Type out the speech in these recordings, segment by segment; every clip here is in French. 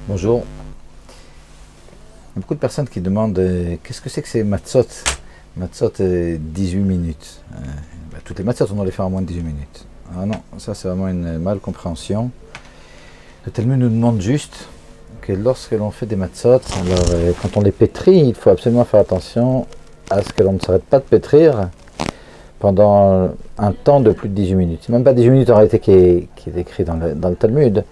Bonjour. Il y a beaucoup de personnes qui demandent qu'est-ce que c'est que ces matzot. Matzot 18 minutes. Toutes les matzot, on doit les faire en moins de 18 minutes. Ah non, ça c'est vraiment une mal compréhension. Le Talmud nous demande juste que lorsque l'on fait des matzot, quand on les pétrit, il faut absolument faire attention à ce que l'on ne s'arrête pas de pétrir pendant un temps de plus de 18 minutes. C'est même pas 18 minutes en réalité qui est écrit dans le Talmud.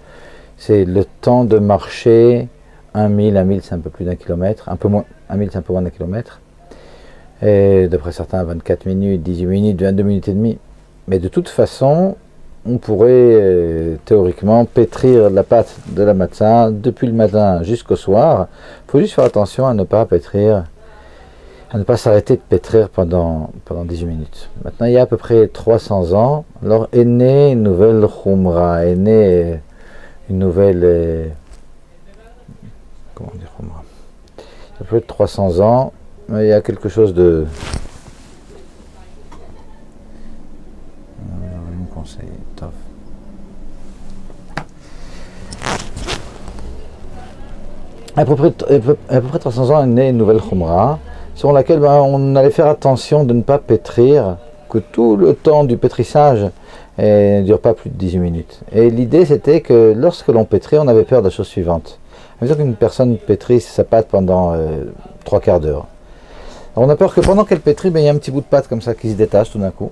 C'est le temps de marcher 1 mille c'est un peu plus d'un kilomètre, un peu moins, 1 mille c'est un peu moins d'un kilomètre. Et d'après certains, 24 minutes, 18 minutes, 22 minutes et demie. Mais de toute façon, on pourrait théoriquement pétrir la pâte de la matzah depuis le matin jusqu'au soir. Il faut juste faire attention à ne pas pétrir, à ne pas s'arrêter de pétrir pendant 18 minutes. Maintenant, il y a à peu près 300 ans, alors est née une nouvelle khumra, est née une nouvelle... comment dire khumra? Ça peut être 300 ans, mais il y a quelque chose de... mon conseil, tof. À peu près 300 ans est née une nouvelle khumra, sur laquelle on allait faire attention de ne pas pétrir, que tout le temps du pétrissage ne dure pas plus de 18 minutes. Et l'idée c'était que lorsque l'on pétrit, on avait peur de la chose suivante. À mesure qu'une personne pétrisse sa pâte pendant 3 quarts d'heure, alors on a peur que pendant qu'elle pétrit, il y a un petit bout de pâte comme ça qui se détache tout d'un coup.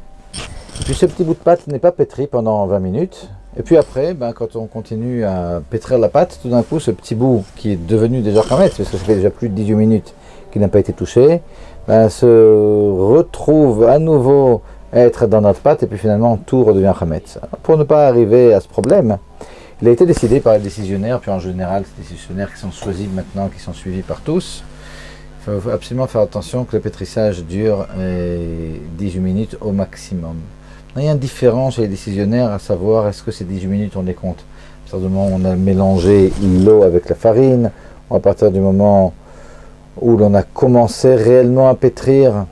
Et puis ce petit bout de pâte n'est pas pétri pendant 20 minutes. Et puis après, quand on continue à pétrir la pâte, tout d'un coup, ce petit bout qui est devenu déjà khametz, parce que ça fait déjà plus de 18 minutes qu'il n'a pas été touché, se retrouve à nouveau être dans notre pâte et puis finalement tout redevient khametz. Pour ne pas arriver à ce problème, il a été décidé par les décisionnaires, puis en général, ces décisionnaires qui sont choisis maintenant, qui sont suivis par tous, il faut absolument faire attention que le pétrissage dure 18 minutes au maximum. Il y a une différence chez les décisionnaires, à savoir est-ce que ces 18 minutes on les compte à partir du moment où on a mélangé l'eau avec la farine, ou à partir du moment où l'on a commencé réellement à pétrir.